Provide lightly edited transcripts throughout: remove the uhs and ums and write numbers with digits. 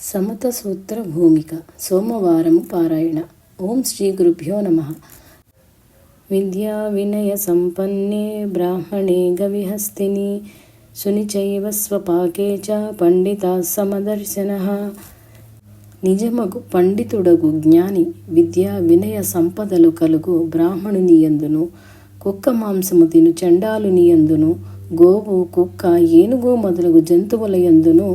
సమత సూత్ర భూమిక సోమవారము పారాయణ. ఓం శ్రీ గురుభ్యో నమః. విద్యా వినయ సంపన్నే బ్రాహ్మణే గవిహస్తిని సునిచైవ స్వపాకే చ పండితా సమదర్శనః. నిజమగు పండితుడగు జ్ఞాని విద్యా వినయ సంపదలు కలుగు బ్రాహ్మణుని యందును, కుక్క మాంసము తిను చండాలుని యందును, గోవు కుక్క ఏనుగు మొదలగు జంతువుల యందును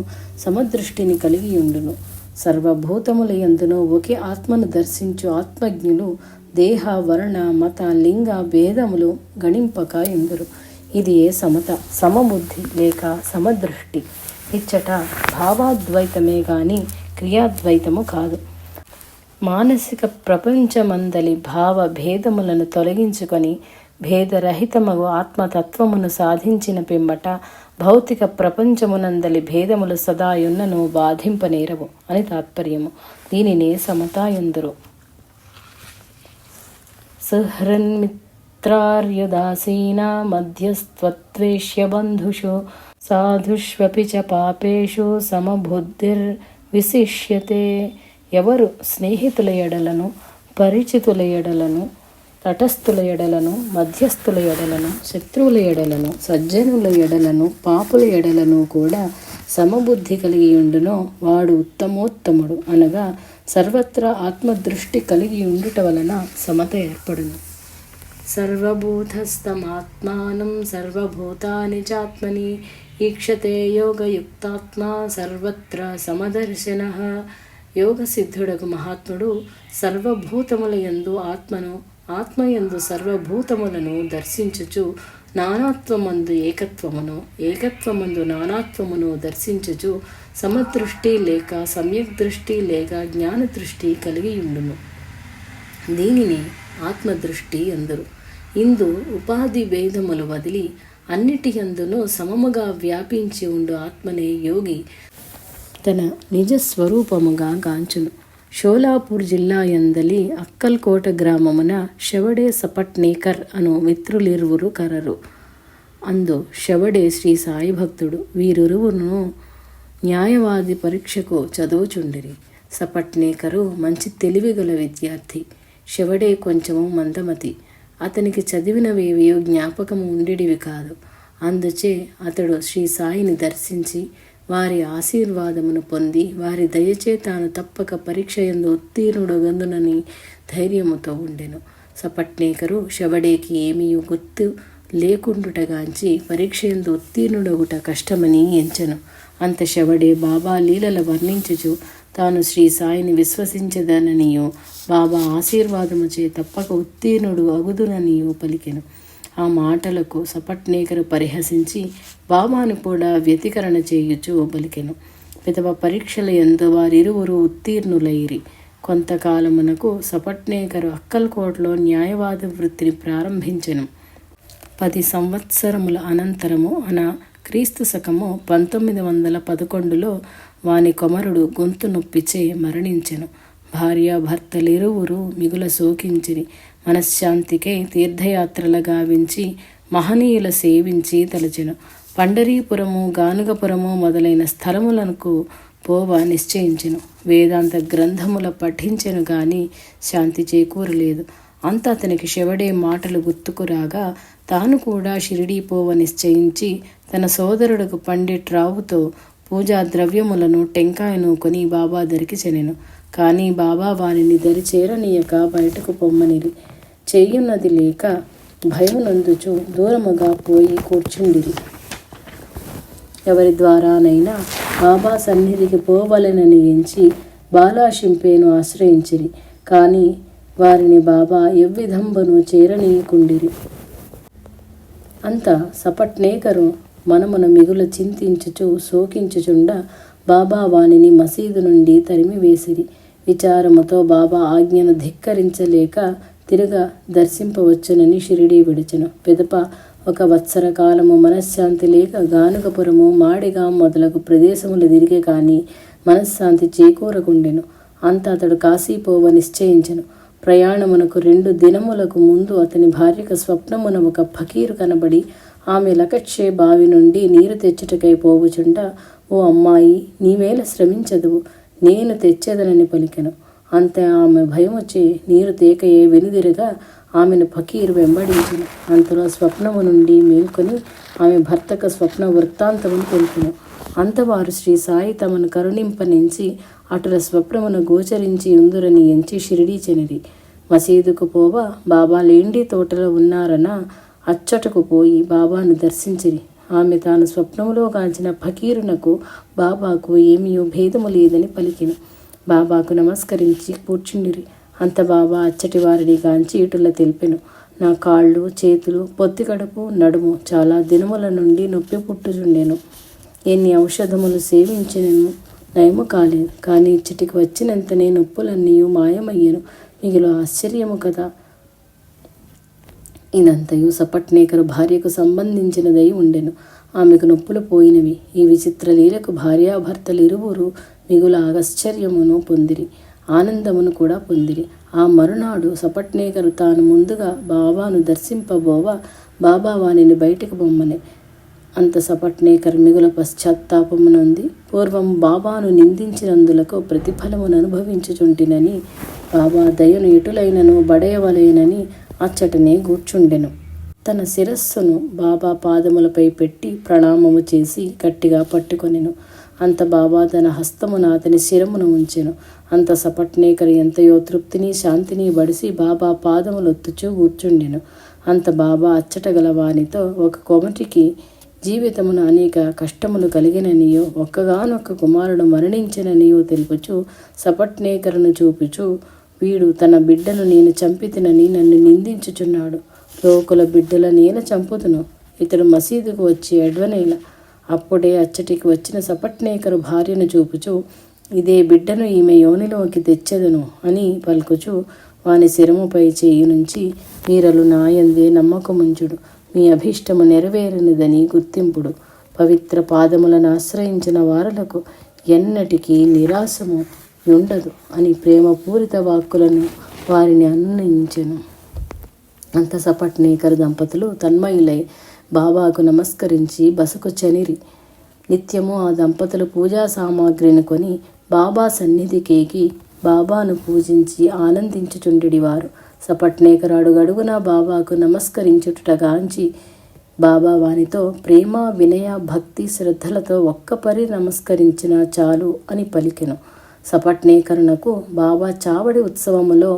సమదృష్టిని కలిగి ఉండును. సర్వభూతముల యందును ఒకే ఆత్మను దర్శించు ఆత్మజ్ఞులు దేహ వర్ణ మత లింగ భేదములు గణింపక ఎందురు. ఇది ఏ సమత, సమబుద్ధి లేక సమదృష్టి. ఇచ్చట భావాద్వైతమే గాని క్రియాద్వైతము కాదు. మానసిక ప్రపంచమందలి భావ భేదములను తొలగించుకొని భేదరహితమగు ఆత్మతత్వమును సాధించిన పిమ్మట భౌతిక ప్రపంచమునందలి భేదములు సదాయున్నను బాధింపనేరవు అని తాత్పర్యము. దీనినే సమతాయందురు. సుహృన్మిత్రార్యుదాసీనా మధ్యస్త్వత్వేష్య బంధుషు సాధుష్వపి చ పాపేషు సమబుద్ధిర్విశిష్యతే. ఎవరు స్నేహితుల ఎడలను, పరిచితుల ఎడలను, తటస్థుల ఎడలను, మధ్యస్థుల ఎడలను, శత్రువుల ఎడలను, సజ్జనుల ఎడలను, పాపుల ఎడలను కూడా సమబుద్ధి కలిగి ఉండునో వాడు ఉత్తమోత్తముడు. అనగా సర్వత్రా ఆత్మదృష్టి కలిగి ఉండుట వలన సమత ఏర్పడును. సర్వభూతస్థమాత్మానం సర్వభూతాని చాత్మని ఈక్షతే యోగయుక్తాత్మా సర్వత్ర సమదర్శనః. యోగసిద్ధుడగు మహాత్ముడు సర్వభూతముల యందు ఆత్మను, ఆత్మయందు సర్వభూతములను దర్శించుచు నానాత్వమందు ఏకత్వమును, ఏకత్వమందు నానాత్వమును దర్శించుచు సమదృష్టి లేక సమ్యక్ దృష్టి లేక జ్ఞానదృష్టి కలిగి ఉండును. దీనిని ఆత్మదృష్టి అందరు. ఇందు ఉపాధి భేదములు వదిలి అన్నిటి యందును సమముగా వ్యాపించి ఉండు ఆత్మనే యోగి తన నిజ స్వరూపముగా గాంచును. షోలాపూర్ జిల్లా యందలి అక్కల్కోట గ్రామమున షవడే సపట్నేకర్ అను మిత్రులిరువురు కరరు. అందు షవడే శ్రీ సాయి భక్తుడు. వీరిరువును న్యాయవాది పరీక్షకు చదువుచుండిరి. సపట్నేకరు మంచి తెలివిగల విద్యార్థి. షవడే కొంచెము మందమతి. అతనికి చదివినవేవియో జ్ఞాపకము ఉండేటివి కాదు. అందుచే అతడు శ్రీ సాయిని దర్శించి వారి ఆశీర్వాదమును పొంది వారి దయచే తాను తప్పక పరీక్ష యందు ఉత్తీర్ణుడగందునని ధైర్యముతో ఉండెను. సపట్నేకరు షవడేకి ఏమీ గుర్తు లేకుండుటగాంచి పరీక్ష యందు ఉత్తీర్ణుడగుట కష్టమని ఎంచెను. అంత షవడే బాబా లీలల వర్ణించుచు తాను శ్రీ సాయిని విశ్వసించదననియో బాబా ఆశీర్వాదముచే తప్పక ఉత్తీర్ణుడు అగుదుననియో పలికెను. ఆ మాటలకు సపట్నేకరు పరిహసించి బాబాను కూడా వ్యతికరణ చేయుచు పలికెను. పిదప పరీక్షల యందు వారిరువురు ఉత్తీర్ణులైరి. కొంతకాలమునకు సపట్నేకరు అక్కల్కోటలో న్యాయవాద వృత్తిని ప్రారంభించెను. 10 సంవత్సరముల అనంతరము క్రీస్తు శకము 1911లో వాని కొమరుడు గొంతు నొప్పిచే మరణించెను. భార్యాభర్తలిరువురు మిగుల శోకించిరి. మనశ్శాంతికై తీర్థయాత్రల గావించి మహనీయుల సేవించి తలచెను. పండరీపురము, గానుగపురము మొదలైన స్థలములకు పోవ నిశ్చయించెను. వేదాంత గ్రంథముల పఠించెను గాని శాంతి చేకూరలేదు. అంత అతనికి షవడే మాటలు గుర్తుకు రాగా తాను కూడా షిరిడీ పోవ నిశ్చయించి తన సోదరుడుకు పండిట్ రావుతో పూజా ద్రవ్యములను టెంకాయను కొని బాబా దరికి చెనెను. కానీ బాబా వానిని దరి చేరనీయక బయటకు పొమ్మనిరి. చెయ్యున్నది లేక భయమునందుచు దూరముగా పోయి కూర్చుండిరి. ఎవరి ద్వారానైనా బాబా సన్నిధికి పోవలెనని ఎంచి బాలాషింపేను ఆశ్రయించిరి. కానీ వారిని బాబా ఎవ్విధంబను చేరనీయకుండిరి. అంత సపట్నేకరు మనమున మిగుల చింతించుచు శోకించుచుండ బాబా వానిని మసీదు నుండి తరిమివేసిరి. విచారముతో బాబా ఆజ్ఞను ధిక్కరించలేక తిరుగా దర్శింపవచ్చునని షిరిడీ విడిచెను. పిదప 1 వత్సర కాలము మనశ్శాంతి లేక గానుగపురము, మాడిగా మొదలగు ప్రదేశములు తిరిగే కానీ మనశ్శాంతి చేకూరకుండెను. అంత అతడు కాశీపోవ నిశ్చయించెను. ప్రయాణమునకు 2 దినములకు ముందు అతని భార్యకు స్వప్నమున ఒక ఫకీరు కనబడి ఆమె లకక్షే బావి నుండి నీరు తెచ్చుటకై పోవుచుండ, ఓ అమ్మాయి, నీవేళ శ్రమించదువు, నేను తెచ్చేదనని పలికెను. అంతే ఆమె భయమొచ్చి నీరు తేకయే వెనుదిరగా ఆమెను ఫకీరు వెంబడించెను. అంతలో స్వప్నము నుండి మేల్కొని ఆమె భర్తకు స్వప్న వృత్తాంతమును తెలిపెను. అంతవారు శ్రీ సాయి తమను కరుణింపనించి అటుల స్వప్నమును గోచరించి ఉందురని ఎంచి షిరిడీ చెనిరి. మసీదుకు పోవ బాబా లేండి తోటలో ఉన్నారన అచ్చటకు పోయి బాబాను దర్శించిరి. ఆమె తాను స్వప్నములో కాంచిన ఫకీరునకు బాబాకు ఏమీయో భేదము లేదని పలికిన. బాబాకు నమస్కరించి కూర్చుండిరి. అంత బాబా అచ్చటి వారిని కాంచి ఇటుల తెలిపెను. నా కాళ్ళు, చేతులు, పొత్తి కడుపు, నడుము చాలా దినముల నుండి నొప్పి పుట్టుచుండెను. ఎన్ని ఔషధములు సేవించినను నయము కాలేదు. కానీ ఇచ్చటికి వచ్చినంతనే నొప్పులన్నీ మాయమయ్యను. మిగిలో ఆశ్చర్యము కదా. ఇదంతయు సపట్నేకరు భార్యకు సంబంధించినదై ఉండెను. ఆమెకు నొప్పులు పోయినవి. ఈ విచిత్ర లీలకు భార్యాభర్తలు ఇరువురు మిగుల ఆశ్చర్యమును పొందిరి, ఆనందమును కూడా పొందిరి. ఆ మరునాడు సపట్నేకరు తాను ముందుగా బాబాను దర్శింపబోవ బాబా వానిని బయటకు బొమ్మనే. అంత సపట్నేకర్ మిగుల పశ్చాత్తాపమునంది. పూర్వం బాబాను నిందించినందులకు ప్రతిఫలమును అనుభవించుచుంటినని బాబా దయను ఎటులైనను బడయవలేనని అచ్చటనే కూర్చుండెను. తన శిరస్సును బాబా పాదములపై పెట్టి ప్రణామము చేసి గట్టిగా పట్టుకొనెను. అంత బాబా తన హస్తమున అతని శిరమును ఉంచెను. అంత సపట్నేకర్ ఎంతయో తృప్తిని శాంతిని బడిసి బాబా పాదములొత్తుచూ కూర్చుండెను. అంత బాబా అచ్చటగల వానితో ఒక కొమటికి జీవితమున అనేక కష్టములు కలిగిననియో ఒక్కగానొక్క కుమారుడు మరణించిననియో తెలుపుచు సపట్నేకరును చూపుచు, వీడు తన బిడ్డను నేను చంపితినని నన్ను నిందించుచున్నాడు. లోకుల బిడ్డల నేను చంపుతును. ఇతడు మసీదుకు వచ్చి ఎడ్వనేల. అప్పుడే అచ్చటికి వచ్చిన సపట్నేకరు భార్యను చూపుచు, ఇదే బిడ్డను ఈమె యోనిలోకి తెచ్చెదను అని పలుకుచు వాని శిరముపై చేయి నుంచి, మీరలు నాయందే నమ్మకముంచుడు, మీ అభీష్టము నెరవేరనిదని గుర్తింపుడు. పవిత్ర పాదములను ఆశ్రయించిన వారలకు ఎన్నటికీ నిరాశము ఉండదు అని ప్రేమపూరిత వాక్కులను వారిని అన్వయించెను. అంత సపట్నేకర్ దంపతులు తన్మయులై బాబాకు నమస్కరించి బసకు చనిరి. నిత్యము ఆ దంపతులు పూజా సామాగ్రిని కొని బాబా సన్నిధికేకి బాబాను పూజించి ఆనందించుచుండెడివారు. సపట్నేకర్ అడుగడుగునా బాబాకు నమస్కరించుటగాంచి బాబా వానితో ప్రేమ, వినయ, భక్తి, శ్రద్ధలతో ఒక్కపరి నమస్కరించినా చాలు అని పలికెను. సపట్నేకరునకు బాబా చావడి ఉత్సవములో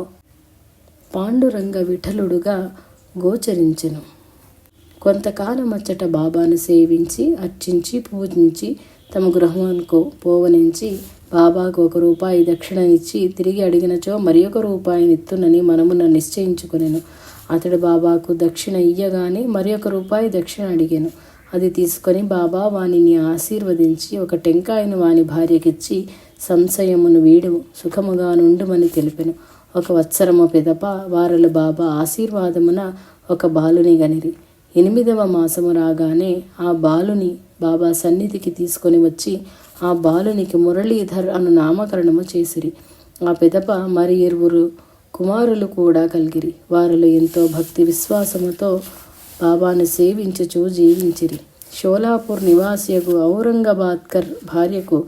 పాండురంగ విఠలుడుగా గోచరించెను. కొంతకాలం అచ్చట బాబాను సేవించి అర్చించి పూజించి తమ గృహమునకు పోవనించి బాబాకు ₹1 దక్షిణనిచ్చి తిరిగి అడిగినచో ₹1 మనమున నిశ్చయించుకొనెను. అతడు బాబాకు దక్షిణ ఇయ్యగానే ₹1 దక్షిణ అడిగాను. అది తీసుకొని బాబా వానిని ఆశీర్వదించి ఒక టెంకాయను వాని భార్యకిచ్చి సంశయమును వీడు సుఖముగా నుండుమని తెలిపెను. 1 వత్సరము పిదప వారలు బాబా ఆశీర్వాదమున ఒక బాలుని గనిరి. 8వ మాసము రాగానే ఆ బాలుని బాబా సన్నిధికి తీసుకొని వచ్చి ఆ బాలునికి మురళీధర్ అను నామకరణము చేసిరి. ఆ పిదప మరి 2 కుమారులు కూడా కలిగిరి. వారిలో ఎంతో భక్తి విశ్వాసముతో బాబాను సేవించుచూ జీవించిరి. షోలాపూర్ నివాసియకు ఔరంగాబాద్కర్ భార్యకు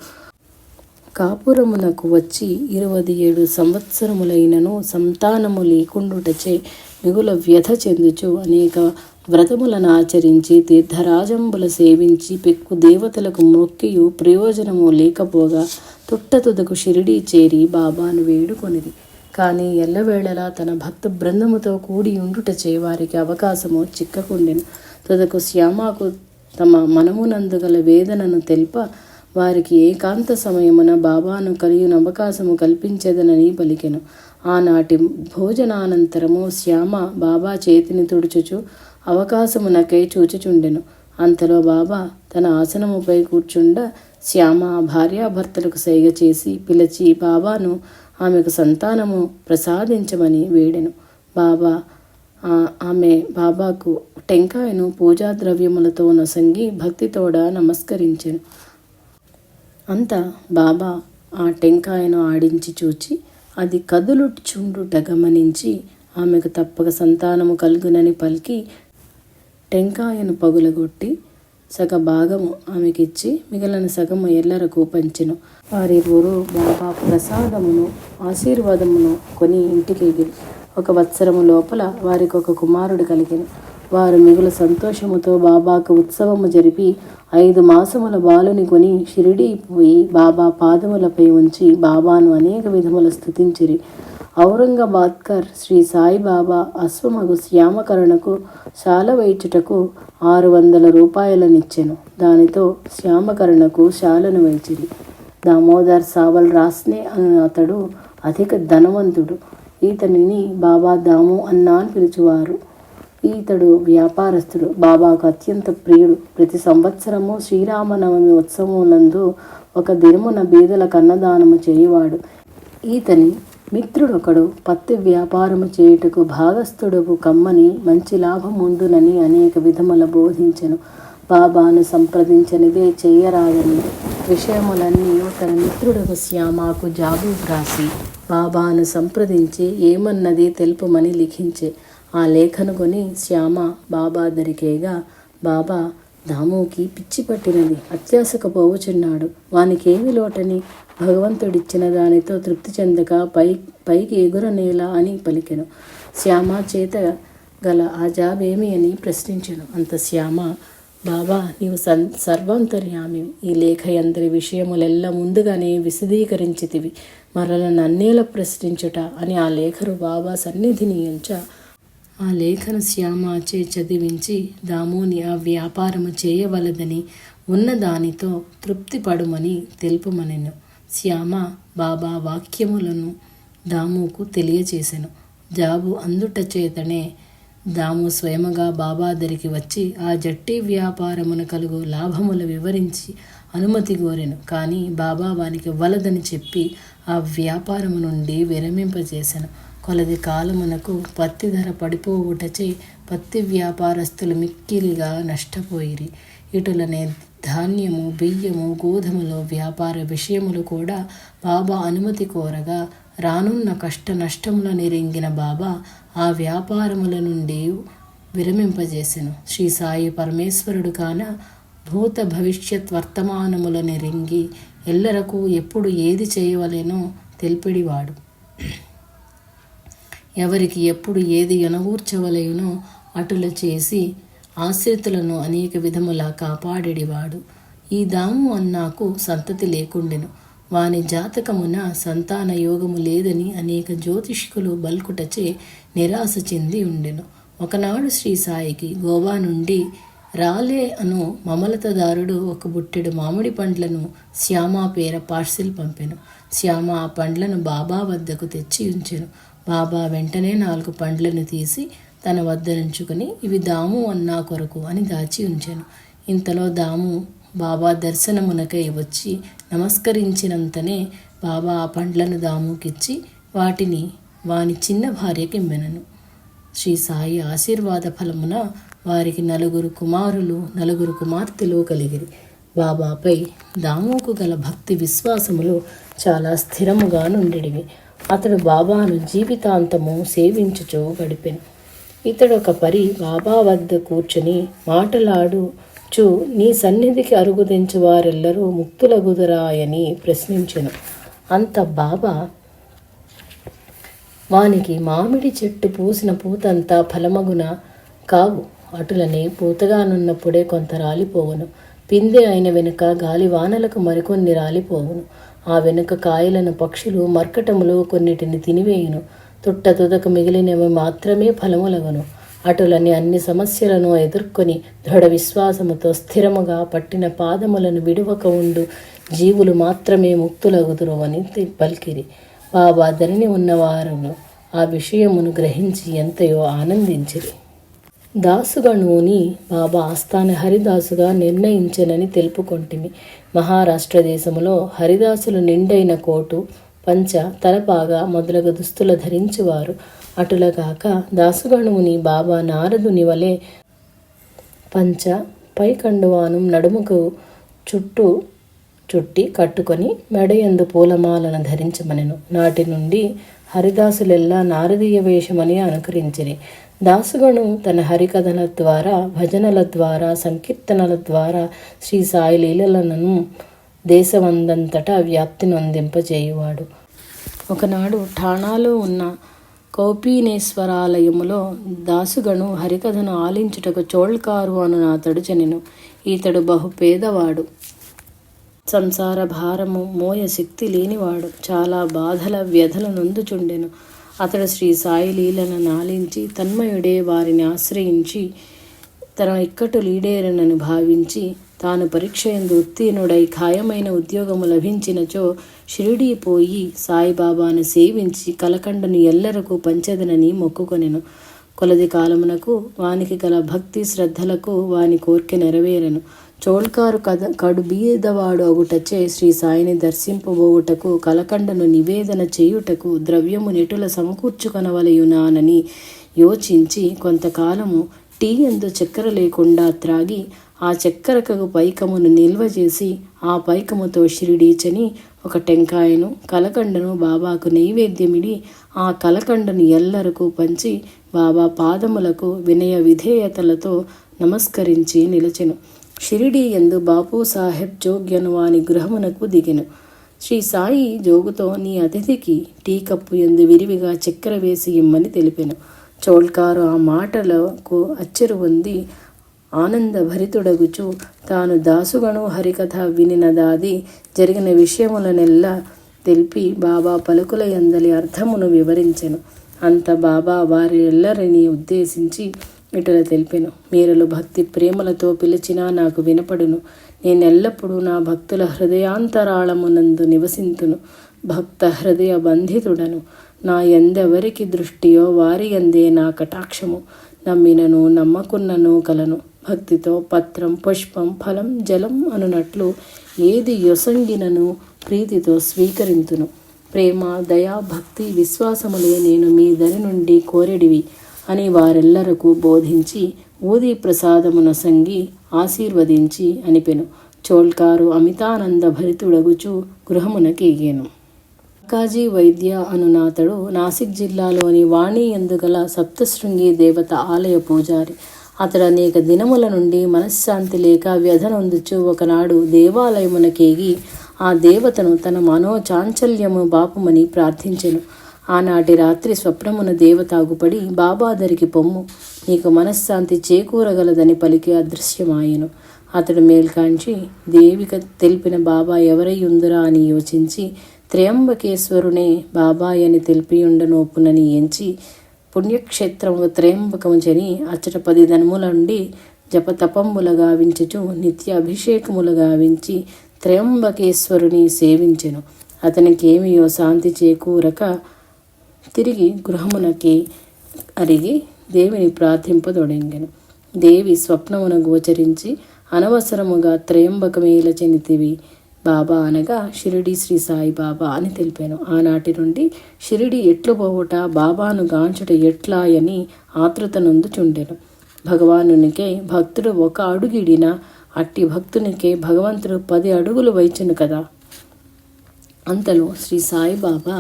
కాపురమునకు వచ్చి 27 సంవత్సరములైనను సంతానము లేకుండుటచే మిగుల వ్యధ చెందుచు అనేక వ్రతములను ఆచరించి తీర్థరాజంబుల సేవించి పెక్కు దేవతలకు మొక్కియు ప్రయోజనము లేకపోగా తుట్టతుదకు షిరిడీ చేరి బాబాను వేడుకొనిది. కానీ ఎల్లవేళలా తన భక్త బృందముతో కూడి ఉండుటచే వారికి అవకాశము చిక్కకుండెను. తుదకు శ్యామకు తమ మనమునందుగల వేదనను తెల్ప వారికి ఏకాంత సమయమున బాబాను కలియున అవకాశము కల్పించేదనని పలికెను. ఆనాటి భోజనానంతరము శ్యామ బాబా చేతిని తుడుచుచు అవకాశమునకై చూచుచుండెను. అంతలో బాబా తన ఆసనముపై కూర్చుండ శ్యామ భార్యాభర్తలకు సైగ చేసి పిలిచి బాబాను ఆమెకు సంతానము ప్రసాదించమని వేడెను. ఆమె బాబాకు టెంకాయను పూజా ద్రవ్యములతో నొసంగి భక్తితోడ నమస్కరించెను. అంతా బాబా ఆ టెంకాయను ఆడించి చూచి అది కదులుచుండుట గమనించి ఆమెకు తప్పక సంతానము కలుగునని పలికి టెంకాయను పగులగొట్టి సగ భాగము ఆమెకిచ్చి మిగిలిన సగము ఎల్లరకు పంచెను. వారిరువురు బాబా ప్రసాదమును ఆశీర్వాదమును కొని ఇంటికెగిరి. 1 సంవత్సరము లోపల వారికి ఒక కుమారుడు కలిగెను. వారు మిగులు సంతోషముతో బాబాకు ఉత్సవము జరిపి 5 మాసముల బాలుని కొని షిరిడీ పోయి బాబా పాదములపై ఉంచి బాబాను అనేక విధముల స్తుతించిరి. ఔరంగాబాద్కర్ శ్రీ సాయిబాబా అశ్వమగు శ్యామకరణకు శాలవైచుటకు 600 రూపాయలనిచ్చెను. దానితో శ్యామకరణకు శాలను వైచిరి. దామోదర్ సావల్ రాస్నే అను అతడు అధిక ధనవంతుడు. ఈతనిని బాబా దాము అన్నా అని పిలుచువారు. ఈతడు వ్యాపారస్తుడు, బాబాకు అత్యంత ప్రియుడు. ప్రతి సంవత్సరము శ్రీరామనవమి ఉత్సవములందు 1 దినమున బీదలకు అన్నదానము చేయువాడు. ఈతని మిత్రుడొకడు పత్తి వ్యాపారము చేయుటకు భాగస్థుడవు కమ్మని మంచి లాభముండునని అనేక విధముల బోధించెను. బాబాను సంప్రదించనిదే చెయ్యరాదని విషయములన్నీ తన మిత్రుడకు శ్యామకు జాబు వ్రాసి బాబాను సంప్రదించి ఏమన్నది తెలుపమని లిఖించే. ఆ లేఖను కొని శ్యామ బాబా దరికేగా, బాబా దాముకి పిచ్చి పట్టినది, అత్యాశకు పోవుచున్నాడు, వానికేమి లోటని భగవంతుడిచ్చిన దానితో తృప్తి చెందక పైకి ఎగురనేలా అని పలికెను. శ్యామ చేత గల ఆ జాబేమి అని ప్రశ్నించెను. అంత శ్యామ, బాబా నీవు సర్వాంతర్యామి, ఈ లేఖ అందరి విషయములెల్ల ముందుగానే విశదీకరించితివి, మరల నన్నేల ప్రశ్నించుట అని ఆ లేఖను బాబా సన్నిధిని ఉంచ ఆ లేఖను శ్యామాచే చదివించి దాముని ఆ వ్యాపారము చేయవలదని ఉన్నదానితో తృప్తి పడుమని తెలుపమనెను. శ్యామ బాబా వాక్యములను దాముకు తెలియచేసెను. జాబు అందుట చేతనే దాము స్వయముగా బాబా దరికి వచ్చి ఆ జట్టి వ్యాపారమును కలుగు లాభములు వివరించి అనుమతి కోరెను. కానీ బాబా వానికి వలదని చెప్పి ఆ వ్యాపారము నుండి విరమింపజేసెను. కొలది కాలమునకు పత్తి ధర పడిపోవుటచే పత్తి వ్యాపారస్తులు మిక్కిలిగా నష్టపోయిరి. ఇటులనే ధాన్యము, బియ్యము, గోధుమలో వ్యాపార విషయములు కూడా బాబా అనుమతి కోరగా రానున్న కష్ట నష్టముల నిరింగిన బాబా ఆ వ్యాపారముల నుండి విరమింపజేసెను. శ్రీ సాయి పరమేశ్వరుడు కాన భూత భవిష్యత్ వర్తమానముల నిరింగి ఎల్లరకు ఎప్పుడు ఏది చేయవలెనో తెలిపిడివాడు. ఎవరికి ఎప్పుడు ఏది ఎనగూర్చవలెనో అటుల చేసి ఆశ్రితులను అనేక విధములా కాపాడేడివాడు. ఈ దాము అన్నాకు సంతతి లేకుండెను. వాని జాతకమున సంతాన యోగము లేదని అనేక జ్యోతిష్కులు బల్కుటచే నిరాశ చెంది ఉండెను. ఒకనాడు శ్రీ సాయికి గోవా నుండి రాలే అను మమలతదారుడు 1 బుట్టెడు మామిడి పండ్లను శ్యామ పేర పార్సిల్ పంపెను. శ్యామ ఆ పండ్లను బాబా వద్దకు తెచ్చి ఉంచెను. బాబా వెంటనే 4 పండ్లను తీసి తన వద్ద నుంచుకొని ఇవి దాము అన్నా కొరకు అని దాచి ఉంచెను. ఇంతలో దాము బాబా దర్శనమునకై వచ్చి నమస్కరించినంతనే బాబా ఆ పండ్లను దాముకిచ్చి వాటిని వాని చిన్న భార్యకి ఇమ్మెనను. శ్రీ సాయి ఆశీర్వాద ఫలమున వారికి 4 కుమారులు 4 కుమార్తెలు కలిగిరి. బాబాపై దాముకు గల భక్తి విశ్వాసములు చాలా స్థిరముగా నుండిడివి. అతడు బాబాను జీవితాంతము సేవించుచూ గడిపెను. ఇతడు ఒక పరి బాబా వద్ద కూర్చుని మాటలాడుచు నీ సన్నిధికి అరుగుదించు వారెల్లరూ ముక్తులగుదరాయని ప్రశ్నించెను. అంత బాబా వానికి మామిడి చెట్టు పూసిన పూతంతా ఫలమగున కావు, అటులనే పూతగానున్నప్పుడే కొంత రాలిపోవును, పిందె అయిన వెనుక గాలివానలకు మరికొన్ని రాలిపోవును, ఆ వెనుక కాయలను పక్షులు మర్కటములు కొన్నిటిని తినివేయును, తుట్ట తుదకు మిగిలినవి మాత్రమే ఫలములగును. అటులని అన్ని సమస్యలను ఎదుర్కొని దృఢ విశ్వాసముతో స్థిరముగా పట్టిన పాదములను విడువక ఉండు జీవులు మాత్రమే ముక్తులగుదురు అని పలికిరి. బాబా ధరణి ఉన్నవారు ఆ విషయమును గ్రహించి ఎంతయో ఆనందించిరి. దాసుగణువుని బాబా ఆస్థాన హరిదాసుగా నిర్ణయించనని తెలుపుకొంటిమి. మహారాష్ట్ర దేశములో హరిదాసులు నిండైన కోటు, పంచ, తలపాగా మొదలగు దుస్తుల ధరించువారు. అటులగాక దాసుగణువుని బాబా నారదుని వలె పంచ, పై కండువాను నడుముకు చుట్టి కట్టుకొని మెడయందు పూలమాలను ధరించమనెను. నాటి నుండి హరిదాసులెల్లా నారదీయ వేషమని అనుకరించిరి. దాసుగను తన హరికథల ద్వారా, భజనల ద్వారా, సంకీర్తనల ద్వారా శ్రీ సాయి లీలలను దేశమందంతటా వ్యాప్తి నొందింపజేయువాడు. ఒకనాడు ఠాణాలో ఉన్న కౌపీనేశ్వరాలయములో దాసుగను హరికథను ఆలించుటకు చోళ్కారు అను అతడు జనెను. ఈతడు బహు పేదవాడు, సంసార భారము మోయ శక్తి లేనివాడు, చాలా బాధల వ్యధల నొందుచుండెను. అతడు శ్రీ సాయి లీలను నాలించి తన్మయుడే వారిని ఆశ్రయించి తన ఇక్కటు లీడేరనని భావించి తాను పరీక్షయందు ఉత్తీర్ణుడై ఖాయమైన ఉద్యోగము లభించినచో షిరిడీ పోయి సాయిబాబాను సేవించి కలకండను ఎల్లరకు పంచెదనని మొక్కుకొనెను. కొలది కాలమునకు వానికి గల భక్తి శ్రద్ధలకు వాని కోర్కె నెరవేరెను. చోళ్కారు కడు బీదవాడు అగుటచే శ్రీ సాయిని దర్శింపబోవుటకు కలకండను నివేదన చేయుటకు ద్రవ్యము నెటుల సమకూర్చుకొనవలయునానని యోచించి కొంతకాలము టీ యందు చక్కెర లేకుండా త్రాగి ఆ చక్కెరకగు పైకమును నిల్వ చేసి ఆ పైకముతో షిరిడీచని ఒక టెంకాయను కలకండను బాబాకు నైవేద్యమిడి ఆ కలకండను ఎల్లరకు పంచి బాబా పాదములకు వినయ విధేయతలతో నమస్కరించి నిలచెను. షిరిడీ యందు బాపు సాహెబ్ జోగ్యను వాని గృహమునకు దిగెను. శ్రీ సాయి జోగుతో నీ అతిథికి టీ కప్పు యందు విరివిగా చక్కెర వేసి ఇమ్మని తెలిపెను. చోళ్కారు ఆ మాటలకు అచ్చెరు పొంది ఆనందభరితుడగుచు తాను దాసుగను హరికథ వినినదాది జరిగిన విషయములనెల్లా తెలిపి బాబా పలుకుల యందలి అర్థమును వివరించెను. అంత బాబా వారి ఎల్లరిని ఉద్దేశించి ఇటుల తెలిపెను. మీరలు భక్తి ప్రేమలతో పిలిచినా నాకు వినపడును. నేనెల్లప్పుడూ నా భక్తుల హృదయాంతరాళమునందు నివసింతును. భక్త హృదయ బంధితుడను. నా ఎందెవరికి దృష్టియో వారి ఎందే నా కటాక్షము. నమ్మినను నమ్మకున్నను కలను. భక్తితో పత్రం పుష్పం ఫలం జలం అనునట్లు ఏది యొసంగినను ప్రీతితో స్వీకరింతును. ప్రేమ దయా భక్తి విశ్వాసములే నేను మీ దరి నుండి కోరెడివి అని వారెల్లరకు బోధించి ఊది ప్రసాదమున సంగి ఆశీర్వదించి అనిపెను. చోళ్కారు అమితానంద భరితుడగుచు గృహమునకి ఎగెను. కాజీ వైద్య అనునాతడు నాసిక్ జిల్లాలోని వాణి ఎందుగల సప్తశృంగి దేవత ఆలయ పూజారి. అతడు అనేక దినముల నుండి మనశ్శాంతి లేక వ్యధనొందుచు ఒకనాడు దేవాలయమునకేగి ఆ దేవతను తన మనోచాంచల్యము బాపుమని ప్రార్థించెను. ఆనాటి రాత్రి స్వప్నమున దేవత ఆగుపడి బాబా దరికి పొమ్ము, నీకు మనశ్శాంతి చేకూరగలదని పలికి అదృశ్యమాయెను. అతడు మేల్కాంచి దేవిక తెలిపిన బాబా ఎవరై ఉందురా అని యోచించి త్రయంబకేశ్వరునే బాబాయని తెలిపియుండనోపునని ఎంచి పుణ్యక్షేత్రము త్రయంబకము చని అచ్చట 10 దినముల నుండి జపతపంబుల గావించుచు నిత్య అభిషేకములు గావించి త్రయంబకేశ్వరుని సేవించెను. అతనికి ఏమియో శాంతి చేకూరక తిరిగి గృహమునకి అరిగి దేవిని ప్రార్థింపదొడంగెను. దేవి స్వప్నమున గోచరించి అనవసరముగా త్రయంబకమేల చెనితివి బాబా అనగా షిరిడి శ్రీ సాయి బాబా అని తెలిపాను. ఆనాటి నుండి షిరిడి ఎట్లు పోవుట బాబాను గాంచుట ఎట్లా అని ఆతృత నొందుచుండెను. భగవానునికే భక్తుడు 1 అడుగిడినా అట్టి భక్తునికే భగవంతుడు 10 అడుగులు వైచును కదా. అంతలో శ్రీ సాయిబాబా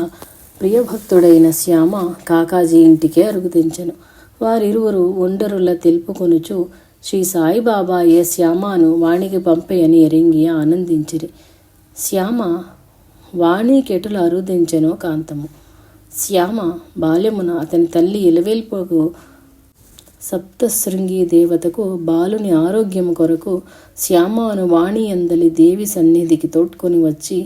ప్రియభక్తుడైన శ్యామ కాకాజీ ఇంటికే అరుగుతించెను. వారిరువురు ఒండరుల తెలుపుకొనుచు శ్రీ సాయిబాబా ఏ శ్యామను వాణికి పంపేయని ఎరింగి ఆనందించిరి. శ్యామ వాణికెటులు అరుదించెనో కాంతము. శ్యామ బాల్యమున అతని తల్లి ఇలవేల్పుకు సప్తశృంగి దేవతకు బాలుని ఆరోగ్యము కొరకు శ్యామను వాణి అందలి దేవి సన్నిధికి తోడ్కొని వచ్చి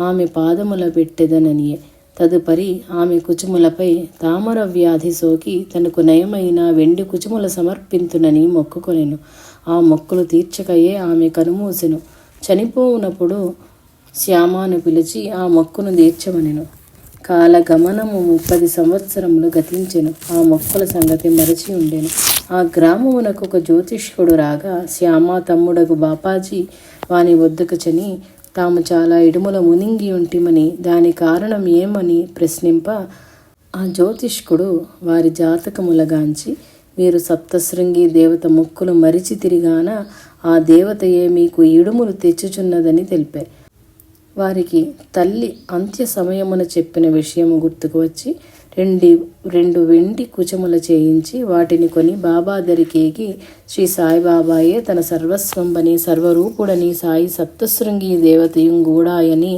ఆమె పాదముల పెట్టెదననియే. తదుపరి ఆమె కుచుములపై తామర వ్యాధి సోకి తనకు నయమైన వెండి కుచుముల సమర్పింతునని మొక్కుకొనెను. ఆ మొక్కులు తీర్చకయే ఆమె కనుమూసెను. చనిపోవునప్పుడు శ్యామను పిలిచి ఆ మొక్కును తీర్చమనెను. కాలగమనము 30 సంవత్సరములు గతించెను. ఆ మొక్కుల సంగతి మరచి ఉండెను. ఆ గ్రామమునకు ఒక జ్యోతిష్కుడు రాగా శ్యామ తమ్ముడగు బాపాజీ వాని వద్దకు చని తాము చాలా ఇడుముల మునింగి ఉంటిమని దాని కారణం ఏమని ప్రశ్నింప ఆ జ్యోతిష్కుడు వారి జాతకములగాంచి వీరు సప్తశృంగి దేవత మొక్కులు మరిచి తిరిగాన ఆ దేవతయే మీకు ఇడుములు తెచ్చుచున్నదని తెలిపారు. వారికి తల్లి అంత్య సమయమున చెప్పిన విషయము గుర్తుకు వచ్చి రెండు వెండి కుచముల చేయించి వాటిని కొని బాబా దరికేగి శ్రీ సాయిబాబాయే తన సర్వస్వంబని సర్వరూపుడని సాయి సప్తశృంగి దేవతయం గూడాయని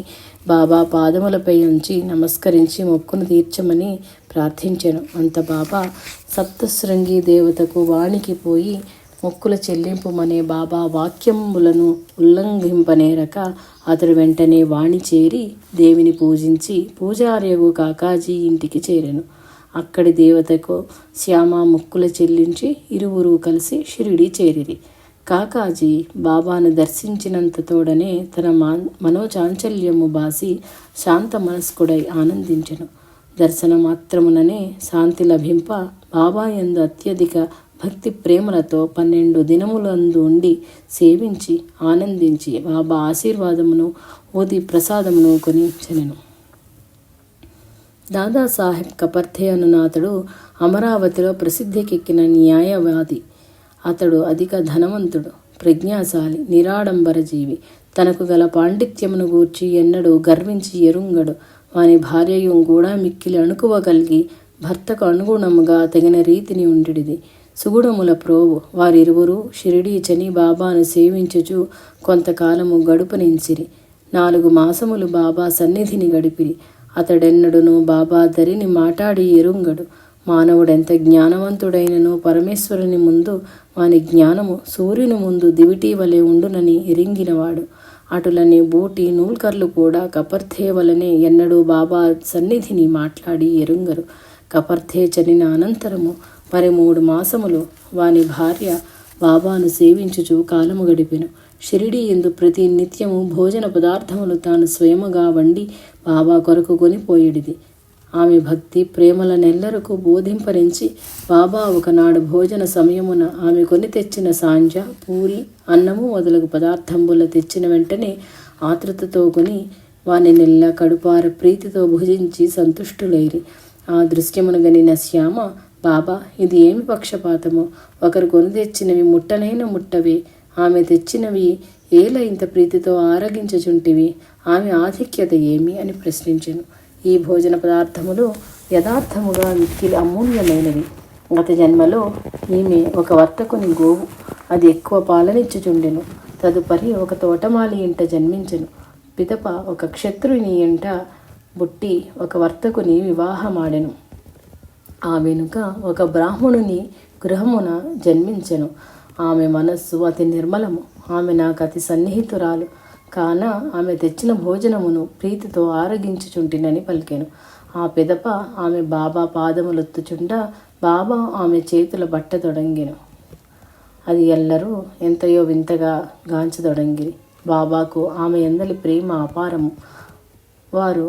బాబా పాదములపై ఉంచి నమస్కరించి మొక్కును తీర్చమని ప్రార్థించెను. అంత బాబా సప్తశృంగి దేవతకు వానికి పోయి మొక్కుల చెల్లింపుమనే బాబా వాక్యములను ఉల్లంఘింపనేరక అతడు వెంటనే వాణి చేరి దేవిని పూజించి పూజార్యగు కాకాజీ ఇంటికి చేరెను. అక్కడి దేవతకు శ్యామ మొక్కుల చెల్లించి ఇరువురు కలిసి షిరిడి చేరిరి. కాకాజీ బాబాను దర్శించినంత తోడనే తన మనోచాంచల్యము బాసి శాంత మనస్కుడై ఆనందించెను. దర్శన మాత్రముననే శాంతి లభింప బాబా యందు అత్యధిక భక్తి ప్రేమలతో 12 దినములందు ఉండి సేవించి ఆనందించి బాబా ఆశీర్వాదమును ఓది ప్రసాదమును కొనిచెనెను. దాదాసాహెబ్ కపర్థే అనునాతడు అమరావతిలో ప్రసిద్ధికెక్కిన న్యాయవాది. అతడు అధిక ధనవంతుడు, ప్రజ్ఞాశాలి, నిరాడంబర జీవి. తనకు గల పాండిత్యమును గూర్చి ఎన్నడూ గర్వించి ఎరుంగడు. వాని భార్యయు కూడా మిక్కిలి అణుకువగలిగి భర్తకు అనుగుణముగా తగిన రీతిని ఉండిడిది. సుగుణముల ప్రోవు వారిరువురు షిరిడీ చని బాబాను సేవించుచు కొంతకాలము గడుపనించిరి. 4 మాసములు బాబా సన్నిధిని గడిపిరి. అతడెన్నడును బాబా దరిని మాటాడి ఎరుంగడు. మానవుడెంత జ్ఞానవంతుడైనను పరమేశ్వరుని ముందు వాని జ్ఞానము సూర్యుని ముందు దివిటీ వలె ఉండునని ఎరింగినవాడు. అటులనే బూటి నూల్కర్లు కూడా కపర్థే వలనే ఎన్నడూ బాబా సన్నిధిని మాట్లాడి ఎరుంగరు. కపర్థే చనిన అనంతరము మరి 3 మాసములు వాని భార్య బాబాను సేవించుచు కాలము గడిపెను. షిరిడీ యందు ప్రతి నిత్యము భోజన పదార్థములు తాను స్వయముగా వండి బాబా కొరకు కొనిపోయిడిది. ఆమె భక్తి ప్రేమలనెల్లరకు బోధింపరించి బాబా ఒకనాడు భోజన సమయమున ఆమె కొని తెచ్చిన సాంజ, పూరి, అన్నము మొదలగు పదార్థంబుల తెచ్చిన వెంటనే ఆతృతతో కొని వాని నెల్ల కడుపార ప్రీతితో భుజించి సంతుష్టులైరి. ఆ దృశ్యమును గనిన శ్యామ, బాబా ఇది ఏమి పక్షపాతము? ఒకరు కొని తెచ్చినవి ముట్టనైన ముట్టవే, ఆమె తెచ్చినవి ఏల ఇంత ప్రీతితో ఆరగించుచుంటివి? ఆమె ఆధిక్యత ఏమి అని ప్రశ్నించెను. ఈ భోజన పదార్థములు యథార్థముగా మిక్కిలి అమూల్యమైనవి. గత జన్మలో ఈమె ఒక వర్తకుని గోవు. అది ఎక్కువ పాలనిచ్చుచుండెను. తదుపరి ఒక తోటమాలి ఇంట జన్మించెను. పిదప ఒక క్షత్రుని ఇంట బుట్టి ఒక వర్తకుని వివాహమాడెను. ఆ వెనుక ఒక బ్రాహ్మణుని గృహమున జన్మించెను. ఆమె మనస్సు అతి నిర్మలము. ఆమె నాకు అతి సన్నిహితురాలు. కాన ఆమె తెచ్చిన భోజనమును ప్రీతితో ఆరగించుచుంటినని పలికెను. ఆ పిదప ఆమె బాబా పాదములొత్తుచుండ బాబా ఆమె చేతుల బట్ట తొడంగెను. అది ఎల్లరూ ఎంతయో వింతగా గాంచదొడంగిరి. బాబాకు ఆమె ఎందలి ప్రేమ అపారము. వారు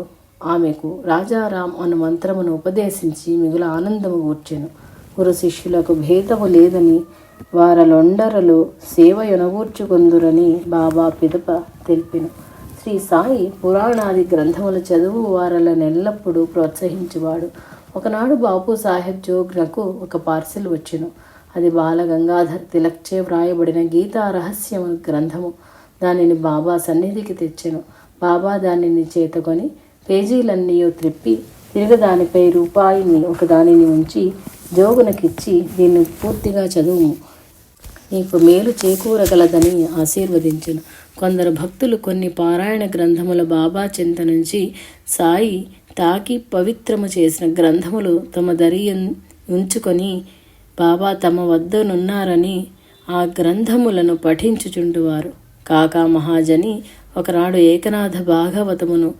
ఆమెకు రాజారాం అను మంత్రమును ఉపదేశించి మిగుల ఆనందము కూర్చెను. గురు శిష్యులకు భేదము లేదని వారలొండరలు సేవయొనగూర్చుకొందురని బాబా పిదప తెలిపెను. శ్రీ సాయి పురాణాది గ్రంథముల చదువు వారలనెల్లప్పుడూ ప్రోత్సహించువాడు. ఒకనాడు బాపు సాహెబ్ జోగ్నకు ఒక పార్సిల్ వచ్చెను. అది బాల గంగాధర్ తిలక్చే వ్రాయబడిన గీతా రహస్యము గ్రంథము. దానిని బాబా సన్నిధికి తెచ్చెను. బాబా దానిని చేతకొని పేజీలన్నీ త్రిప్పి తిరిగి దానిపై రూపాయిని ఒకదానిని ఉంచి జోగునకిచ్చి దీన్ని పూర్తిగా చదువు, నీకు మేలు చేకూరగలదని ఆశీర్వదించెను. కొందరు భక్తులు కొన్ని పారాయణ గ్రంథముల బాబా చింత నుంచి సాయి తాకి పవిత్రము చేసిన గ్రంథములు తమ దరి ఉంచుకొని బాబా తమ వద్దనున్నారని ఆ గ్రంథములను పఠించుచుండువారు. కాకా మహాజని ఒకనాడు ఏకనాథ భాగవతమును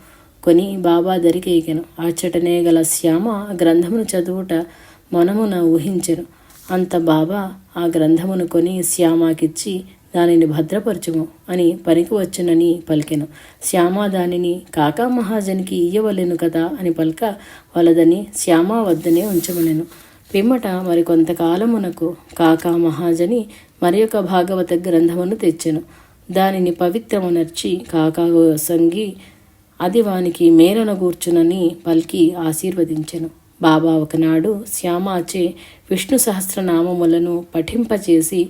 కొని బాబా దరికేకెను. అచ్చటనే గల శ్యామ ఆ గ్రంథమును చదువుట మనమున ఊహించెను. అంత బాబా ఆ గ్రంథమును కొని శ్యామకిచ్చి దానిని భద్రపరచుము అని పనికి వచ్చునని పలికెను. శ్యామ దానిని కాకా మహాజనికి ఇయ్యవలెను కదా అని పలక వలదని శ్యామ వద్దనే ఉంచమనెను. పిమ్మట మరి కొంతకాలమునకు కాకా మహాజని మరి ఒక భాగవత గ్రంథమును తెచ్చెను. దానిని పవిత్రమునర్చి కాకా సంగి అది వానికి మేలనగూర్చునని పలికి ఆశీర్వదించెను. బాబా ఒకనాడు శ్యామాచే విష్ణు సహస్రనామములను పఠింపచేసి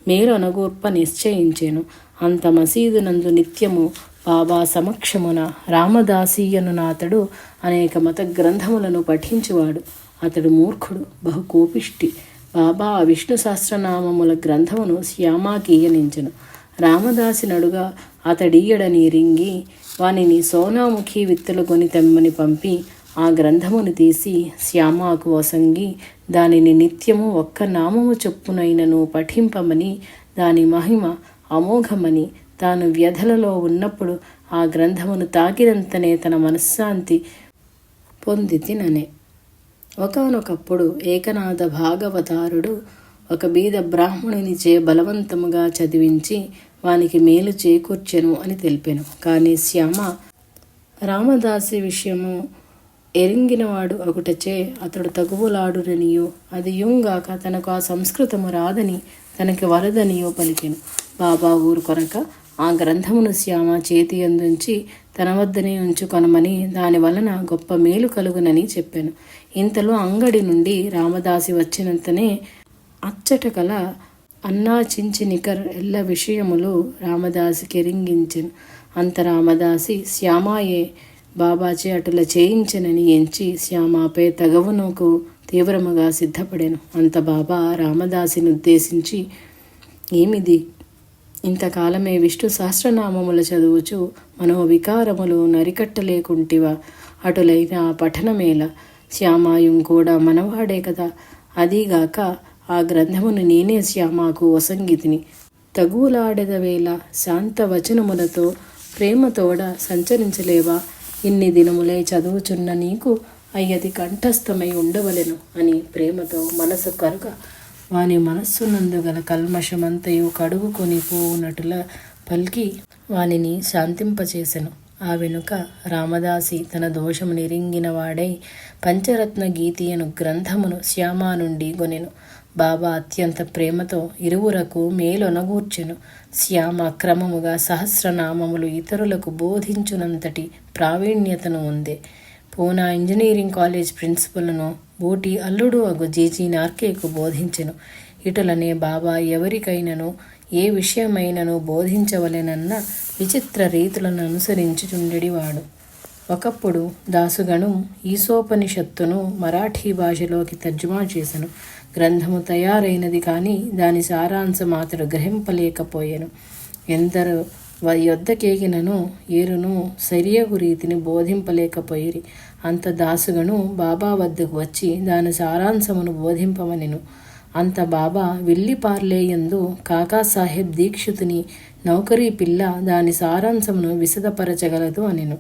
మేలనగూర్ప నిశ్చయించెను. అంత మసీదునందు నిత్యము బాబా సమక్షమున రామదాసీయనునాతడు అనేక మత గ్రంథములను పఠించువాడు. అతడు మూర్ఖుడు, బహుకోపిష్టి. బాబా విష్ణు సహస్రనామముల గ్రంథమును శ్యామాకీయనించెను. రామదాసి నడుగా అతడీయడని రింగి వానిని సోనాముఖి విత్తులు కొని తెమ్మని పంపి ఆ గ్రంథమును తీసి శ్యామాకు వసంగి దానిని నిత్యము ఒక్క నామము చొప్పునైనను పఠింపమని, దాని మహిమ అమోఘమని, తాను వ్యధలలో ఉన్నప్పుడు ఆ గ్రంథమును తాకినంతనే తన మనశ్శాంతి పొందితిననే. ఒకానొకప్పుడు ఏకనాథ భాగవతారుడు ఒక బీద బ్రాహ్మణునిచే బలవంతముగా చదివించి వానికి మేలు చేకూర్చెను అని తెలిపెను. కానీ శ్యామ రామదాసి విషయము ఎరింగినవాడు ఒకటచే అతడు తగువులాడుననియో అదియుంగాక తనకు ఆ సంస్కృతము రాదని తనకి వరదనియో పలికెను. బాబా ఊరు కొనక ఆ గ్రంథమును శ్యామ చేతి అందుంచి తన వద్దనే ఉంచుకొనమని, దాని వలన గొప్ప మేలు కలుగునని చెప్పాను. ఇంతలో అంగడి నుండి రామదాసి వచ్చినంతనే అచ్చట కల అన్నా చించినికర్ ఎల్ల విషయములు రామదాసికి ఎరింగించెను. అంత రామదాసి శ్యామాయే బాబాచే అటుల చేయించనని ఎంచి శ్యామాపై తగవునకు తీవ్రముగా సిద్ధపడాను. అంత బాబా రామదాసిని ఉద్దేశించి, ఏమిది, ఇంతకాలమే విష్ణు సహస్రనామముల చదువుచు మనోవికారములు నరికట్టలేకుంటివా? అటులైన పఠనమేల, శ్యామాయం కూడా మనవాడే కదా. అదీగాక ఆ గ్రంథమును నేనే శ్యామాకు వసంగితిని. తగులాడెదవేళ శాంత వచనములతో ప్రేమతోడ సంచరించలేవా? ఇన్ని దినములై చదువుచున్న నీకు అయ్యది కంఠస్థమై ఉండవలెను అని ప్రేమతో మనసు కరుగ వాని మనస్సునందుగల కల్మషమంతయు కడుగుకొని పోవునటుల పలికి వానిని శాంతింపచేసెను. ఆ వెనుక రామదాసి తన దోషము నిరింగిన వాడై పంచరత్న గీతియను గ్రంథమును శ్యామా నుండి గొనెను. బాబా అత్యంత ప్రేమతో ఇరువురకు మేలొనగూర్చెను. శ్యామ క్రమముగా సహస్రనామములు ఇతరులకు బోధించునంతటి ప్రావీణ్యతను ఉందే. పూనా ఇంజనీరింగ్ కాలేజ్ ప్రిన్సిపల్ను బోటి అల్లుడు అగు జీజీ నార్కేకు బోధించెను. ఇటులనే బాబా ఎవరికైనను ఏ విషయమైనను బోధించవలెనన్న విచిత్ర రీతులను అనుసరించుచుండెడివాడు. ఒకప్పుడు దాసుగణం ఈశోపనిషత్తును మరాఠీ భాషలోకి తర్జుమా చేసెను. గ్రంథము తయారైనది కానీ దాని సారాంశం అతడు గ్రహింపలేకపోయాను. ఎందరు యొద్దకేగినను ఏరును సరియగు రీతిని బోధింపలేకపోయిరి. అంత దాసుగను బాబా వద్దకు వచ్చి దాని సారాంశమును బోధింపమనెను. అంత బాబా విల్లిపార్లేయందు కాకాసాహెబ్ దీక్షితుని నౌకరీ పిల్ల దాని సారాంశమును విశదపరచగలదు అనెను.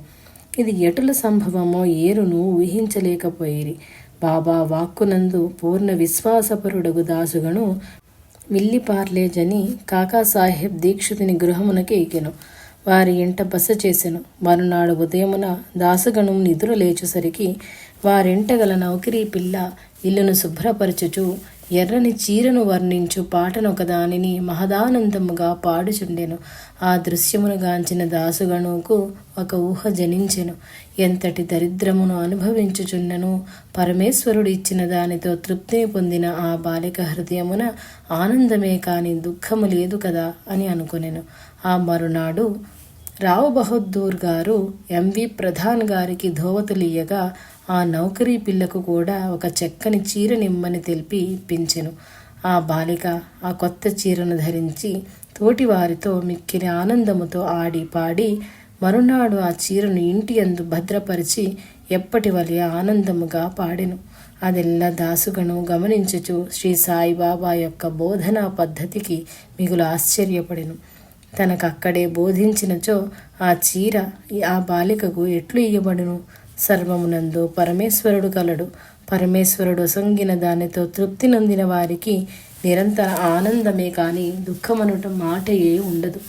ఇది ఎటుల సంభవమో ఏరును ఊహించలేకపోయిరి. బాబా వాక్కునందు పూర్ణ విశ్వాసపరుడగు దాసుగను విల్లిపార్లేజని కాకాసాహెబ్ దీక్షితుని గృహమునకు ఎక్కెను. వారి ఇంట బస చేసెను. మరునాడు ఉదయమున దాసుగణం నిద్ర లేచుసరికి వారింట గల నౌకరీ పిల్ల ఇల్లును శుభ్రపరచుచు ఎర్రని చీరను వర్ణించు పాటనొకదానిని మహదానందముగా పాడుచుండెను. ఆ దృశ్యమును గాంచిన దాసుగణుకు ఒక ఊహ జనించెను. ఎంతటి దరిద్రమును అనుభవించుచున్నను పరమేశ్వరుడు ఇచ్చిన దానితో తృప్తి పొందిన ఆ బాలిక హృదయమున ఆనందమే కాని దుఃఖము లేదు కదా అని అనుకొనెను. ఆ మరునాడు రావు బహదూర్ గారు ఎంవి ప్రధాన్ గారికి ధోవతులియ్యగా ఆ నౌకరీ పిల్లకు కూడా ఒక చెక్కని చీర నిమ్మని తెలిపి ఇప్పించెను. ఆ బాలిక ఆ కొత్త చీరను ధరించి తోటివారితో మిక్కిలి ఆనందముతో ఆడి పాడి మరునాడు ఆ చీరను ఇంటి యందు భద్రపరిచి ఎప్పటి వలె ఆనందముగా పాడెను. అదెల్లా దాసుగను గమనించుచు శ్రీ సాయిబాబా యొక్క బోధనా పద్ధతికి మిగులు ఆశ్చర్యపడెను. తనకక్కడే బోధించినచో ఆ చీర ఆ బాలికకు ఎట్లు ఇయ్యబడును? సర్వమునందు పరమేశ్వరుడు కలడు. పరమేశ్వరుడు సంగిన దానితో తృప్తి నొందిన వారికి నిరంతర ఆనందమే కాని దుఃఖమనుట మాటయే ఉండదు.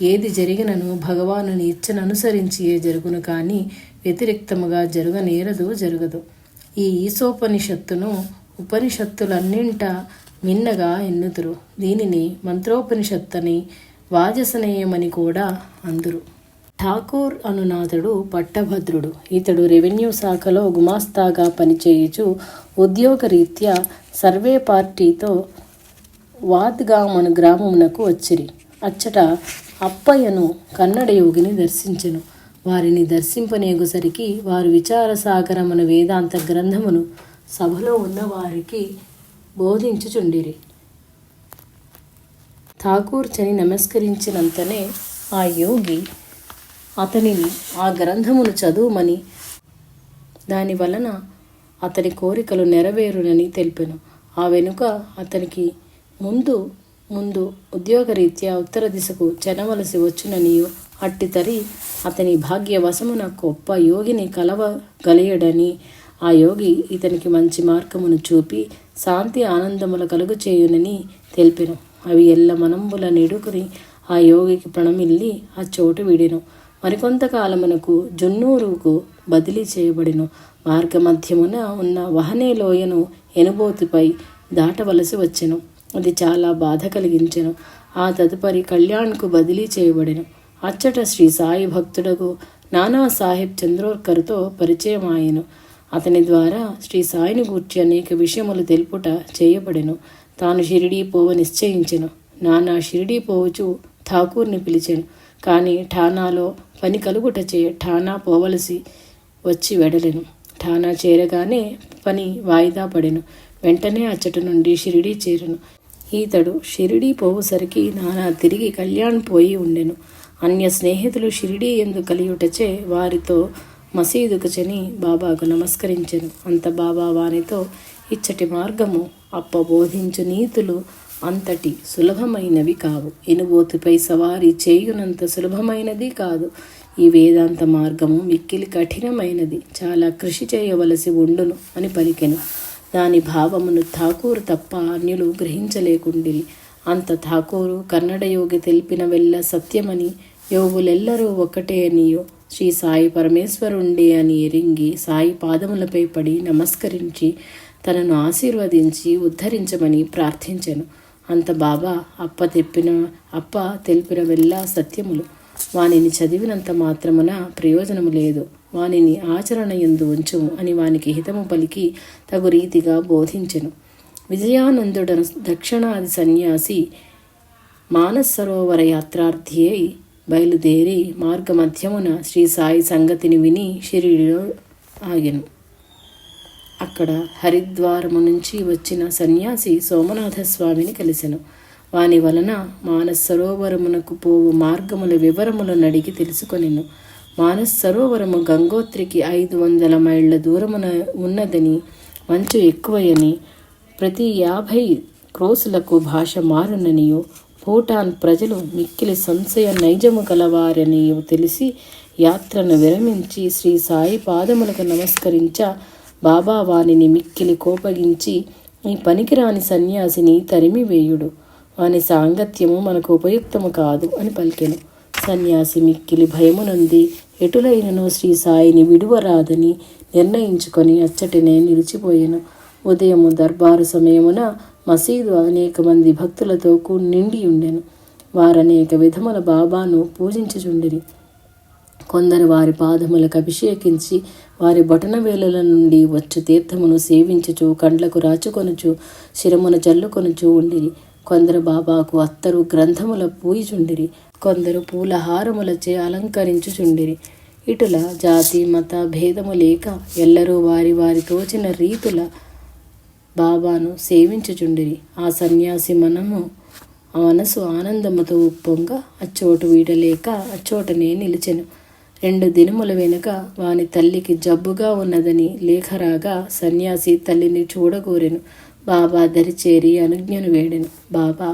ఏది జరిగినను భగవానుని ఇచ్చననుసరించియే జరుగును కానీ వ్యతిరిక్తముగా జరగనేరదు, జరగదు. ఈ ఈశోపనిషత్తును ఉపనిషత్తులన్నింట మిన్నగా ఎన్నుదురు. దీనిని మంత్రోపనిషత్తని వాజసనేయమని కూడా అందురు. ఠాకూర్ అనునాథుడు పట్టభద్రుడు. ఇతడు రెవెన్యూ శాఖలో గుమాస్తాగా పనిచేయుచు ఉద్యోగరీత్యా సర్వే పార్టీతో వాద్గామను గ్రామమునకు వచ్చిరి. అచ్చట అప్పయ్యను కన్నడ యోగిని దర్శించెను. వారిని దర్శింపనేగుసరికి వారు విచారసాగరమున వేదాంత గ్రంథమును సభలో ఉన్న వారికి బోధించుచుండిరి. ఠాకూర్ చని నమస్కరించినంతనే ఆ యోగి అతనిని ఆ గ్రంథమును చదువుమని, దాని వలన అతని కోరికలు నెరవేరునని తెలిపెను. ఆ వెనుక అతనికి ముందు ఉద్యోగరీత్యా ఉత్తర దిశకు చెనవలసి వచ్చుననియు, అట్టితరి అతని భాగ్యవశమున గొప్ప యోగిని కలవగలియడని, ఆ యోగి ఇతనికి మంచి మార్గమును చూపి శాంతి ఆనందముల కలుగు చేయునని తెలిపెను. అవి ఎల్ల మనంబుల నిడుకుని ఆ యోగికి ప్రణమిల్లి ఆ చోటు విడెను. మరికొంతకాలమునకు జున్నూరుకు బదిలీ చేయబడిను. మార్గమధ్యమున ఉన్న వహనే లోయను ఎనుబోతిపై దాటవలసి వచ్చెను. అది చాలా బాధ కలిగించెను. ఆ తదుపరి కళ్యాణ్కు బదిలీ చేయబడెను. అచ్చట శ్రీ సాయి భక్తుడకు నానాసాహెబ్ చంద్రోర్కర్తో పరిచయం ఆయను. అతని ద్వారా శ్రీ సాయిని గూర్చి అనేక విషయములు తెలుపుట చేయబడెను. తాను షిరిడీ పోవ నిశ్చయించెను. నానా షిరిడీ పోవచ్చు ఠాకూర్ని పిలిచెను. కానీ ఠానాలో పని కలుగుటచే ఠానా పోవలసి వచ్చి వెడలెను. ఠానా చేరగానే పని వాయిదా పడెను. వెంటనే అచ్చట నుండి షిరిడీ చేరెను. ఈతడు షిరిడీ పోవుసరికి నానా తిరిగి కళ్యాణ్ పోయి ఉండెను. అన్య స్నేహితులు షిరిడీ ఎందు కలియుటచే వారితో మసీదుకు చని బాబాకు నమస్కరించెను. అంత బాబా వానితో, ఇచ్చటి మార్గము అప్ప బోధించు నీతులు అంతటి సులభమైనవి కావు. ఎనుబోతుపై సవారీ చేయునంత సులభమైనది కాదు. ఈ వేదాంత మార్గము మిక్కిలి కఠినమైనది, చాలా కృషి చేయవలసి ఉండును అని పలికెను. దాని భావమును ఠాకూర్ తప్ప అన్యులు గ్రహించలేకుండిరి. అంత ఠాకూరు కన్నడ యోగి తెలిపిన వెళ్ళ సత్యమని, యోగులెల్లరూ ఒక్కటే అనియో, శ్రీ సాయి పరమేశ్వరుండే అని ఎరింగి సాయి పాదములపై పడి నమస్కరించి తనను ఆశీర్వదించి ఉద్ధరించమని ప్రార్థించెను. అంత బాబా అప్ప తెలిపిన వెళ్ళ సత్యములు. వానిని చదివినంత మాత్రమున ప్రయోజనము లేదు, వానిని ఆచరణ యందు ఉంచుము అని వానికి హితము పలికి తగు రీతిగా బోధించెను. విజయానందుడను దక్షిణాది సన్యాసి మానసరోవర యాత్రార్థి అయి బయలుదేరి మార్గమధ్యమున శ్రీ సాయి సంగతిని విని షిరిడిలో ఆగెను. అక్కడ హరిద్వారము నుంచి వచ్చిన సన్యాసి సోమనాథ స్వామిని కలిసెను. వాని వలన మానసరోవరమునకు పోవు మార్గముల వివరములను అడిగి తెలుసుకొనెను. మానసరోవరము గంగోత్రికి 500 మైళ్ళ దూరమున ఉన్నదని, మంచు ఎక్కువయని, ప్రతి 50 క్రోసులకు భాష మారుననియో, భూటాన్ ప్రజలు మిక్కిలి సంశయ నైజము గలవారనియో తెలిసి యాత్రను విరమించి శ్రీ సాయి పాదములకు నమస్కరించ బాబా వానిని మిక్కిలి కోపగించి, ఈ పనికిరాని సన్యాసిని తరిమివేయుడు, వాని సాంగత్యము మనకు ఉపయుక్తము కాదు అని పలికెను. సన్యాసి మిక్కిలి భయమునంది ఎటులైనను శ్రీ సాయిని విడువరాదని నిర్ణయించుకొని అచ్చటినే నిలిచిపోయెను. ఉదయము దర్బారు సమయమున మసీదు అనేక మంది భక్తులతో నిండి ఉండెను. వారనేక విధముల బాబాను పూజించుచుండిరి. కొందరు వారి పాదములకు అభిషేకించి వారి బొటన వేలుల నుండి వచ్చు తీర్థమును సేవించుచు కండ్లకు రాచుకొనుచు శిరమున జల్లుకొనుచు ఉండిరి. కొందరు బాబాకు అత్తరు గ్రంథముల పూయిచుండిరి. కొందరు పూలహారములచే అలంకరించుచుండిరి. ఇటుల జాతి మత భేదము లేక ఎల్లరూ వారి వారి తోచిన రీతుల బాబాను సేవించుచుండిరి. ఆ సన్యాసి మనసు ఆనందముతో ఉప్పొంగ అచ్చోటు వీడలేక అచ్చోటనే నిలిచెను. 2 దినముల వెనుక వాని తల్లికి జబ్బుగా ఉన్నదని లేఖరాగా సన్యాసి తల్లిని చూడగోరెను. బాబా దరిచేరి అనుజ్ఞను వేడెను. బాబా,